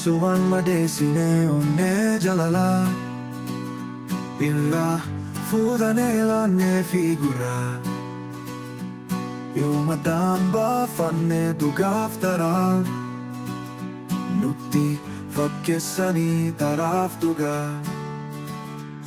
Suwan madesine onne jalala Birra fudane lanne figura Yomadamba fanne dugaftara Nutti fakkessani taraftuga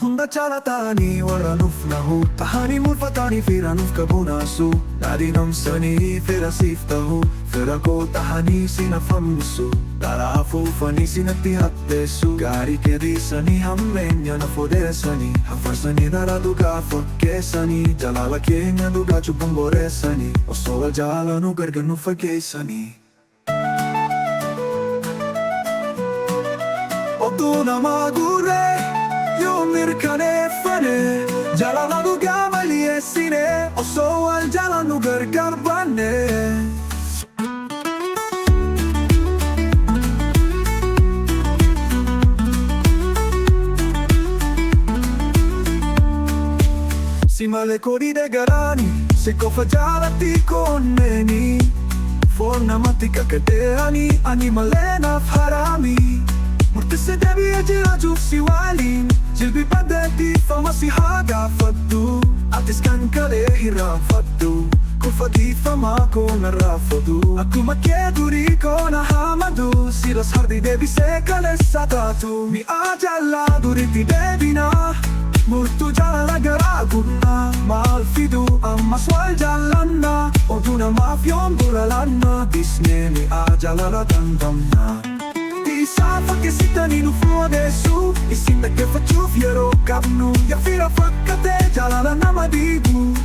Hunda chalatani waranuf nahu Tahani mulfatani firanuf kabunasu Nadinam sani fira siftahu Fira ko tahani sinafamsu Tarafu fani sinatihattesu Gari kedisani hammenya na fodesani Hafarsani daraduga fakkesani Jalala kenya duga chubamboresani Osola jalanu garganu fakkesani Oduna magure Mirkane fane Jalanu gamali esine Oso al jalanu gargarbane Simale kodi de garani Se kofa jalati konneni Forna matika kadeani Animalena harami Murtise debi ajira jufsi walin Jilbi badeti famasi haga faddu Atis kan kale hiram faddu Kufati fama ko narafadu Aku makeduri ko na hamadu Silas hardi debi se kale satatu Mi ajalla duriti debi na Murtu jalala garaguna Malfidu amma swal jallanna Oduna mafyon buralanna Disne mi ajalla dandamna Safa che si tanino fuodesu Isinda che faccio fiero capnu Ya fira fakkate jalala namadigu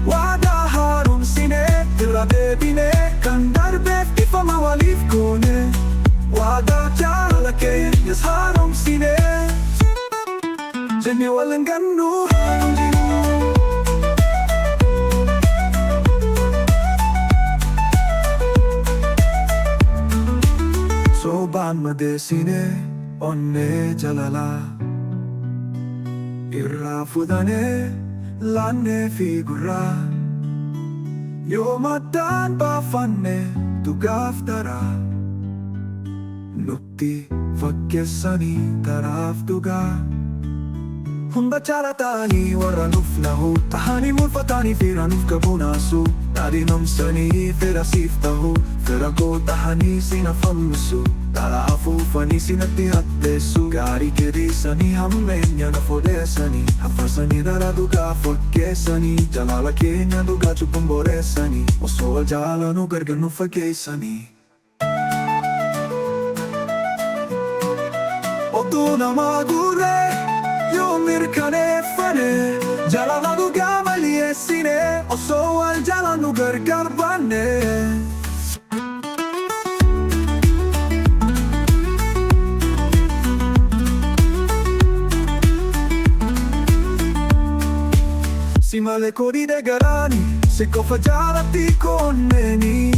Waadaa harum sine Dira debine Kan darbe ifa mawalif kone Waadaa jaalala ke Yas harum sine Jenne walanganu Soban madesine onne jalala Irra fudane lanne figura Yomadan bafanne dugaftara Nutti fakkessani taraftuga Hunda chalatani waranuf nahu Tahani mulfatani firanuf kabunasu Nadinam sani fira siftahu Fira ko tahani sinafamsu Tarafu fani sinatihattesu Gari kedisani hammenya na fodesani Hafarsani daraduga fakkesani Jalala kenya duga chubamboresani Oso al jalanu garganu fakkesani Oduna magure Mirkane fane Jalanu gamali esine Oso al jalanu gargarbane Simale kodi de garani Se kofa jalati konneni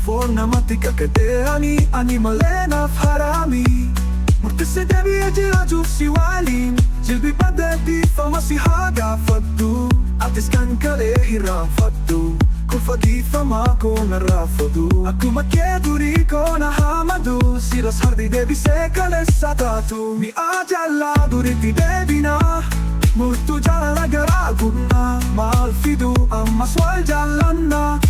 Forna matika kadeani Animalena harami Murtise debi ajira jufsi walin Jilbi badeti famasi haga faddu Atis kan kale hiram faddu Kufati fama ko narafadu Aku makeduri ko na hamadu Silas hardi debi se kale satatu Mi ajalla duriti debi na Murtu jalala garaguna Malfidu amma swal jallanna